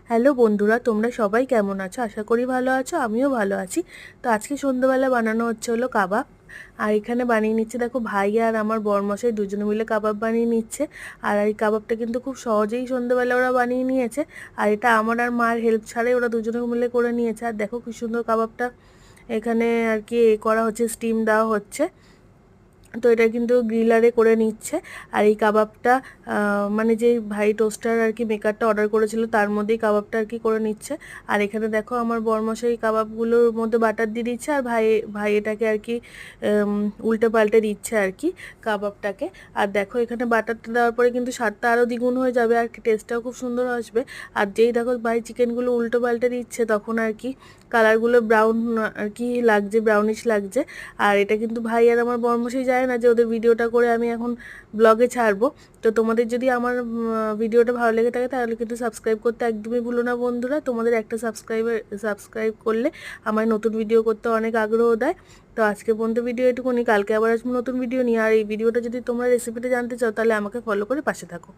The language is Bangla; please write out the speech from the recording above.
হ্যালো বন্ধুরা, তোমরা সবাই কেমন আছো? আশা করি ভালো আছো, আমিও ভালো আছি। তো আজকে সন্ধ্যাবেলা বানানো হচ্ছে হলো কাবাব। আর এখানে বানিয়ে নিচ্ছে, দেখো ভাই আর আমার বরমশাই দুজনে মিলে কাবাব বানিয়ে নিচ্ছে। আর এই কাবাবটা কিন্তু খুব সহজেই সন্ধ্যাবেলা ওরা বানিয়ে নিয়েছে। আর এটা আমার আর মায়ের হেল্প ছাড়াই ওরা দুজনে মিলে করে নিয়েছে। আর দেখো কি সুন্দর কাবাবটা এখানে আর কি করা হচ্ছে, স্টিম দেওয়া হচ্ছে। তো এটা কিন্তু গ্রিলারে করে নিচ্ছে। আর এই কাবাবটা মানে যে ভাই টোস্টার আর কি মেকারটা অর্ডার করেছিল তার মধ্যেই কাবাবটা আর কি করে নিচ্ছে। আর এখানে দেখো আমার বরমশাই কাবাবগুলোর মধ্যে বাটার দিয়ে দিচ্ছে, আর ভাই ভাই এটাকে আর কি উল্টে পাল্টে দিচ্ছে আর কি কাবাবটাকে। আর দেখো এখানে বাটারটা দেওয়ার পরে কিন্তু স্বাদটা আরও দ্বিগুণ হয়ে যাবে, আর টেস্টটাও খুব সুন্দর আসবে। আর যেই দেখো ভাই চিকেনগুলো উল্টো পাল্টে দিচ্ছে তখন আর কি কালারগুলো ব্রাউন আর কি লাগছে, ব্রাউনিশ লাগছে। আর এটা কিন্তু ভাই আর আমার বরমশাই যায় না যে ওদের ভিডিওটা করে আমি এখন ব্লগে ছাড়বো। তো তোমাদের যদি আমার ভিডিওটা ভালো লেগে থাকে তাহলে কিন্তু সাবস্ক্রাইব করতে একদমই ভুলো না বন্ধুরা। তোমাদের একটা সাবস্ক্রাইব করলে আমার নতুন ভিডিও করতে অনেক আগ্রহ দেয়। তো আজকে পর্যন্ত ভিডিও এটুকুনি, কালকে আবার আসবো নতুন ভিডিও নিয়ে। আর এই ভিডিওটা যদি তোমরা রেসিপিটা জানতে চাও তাহলে আমাকে ফলো করে পাশে থাকো।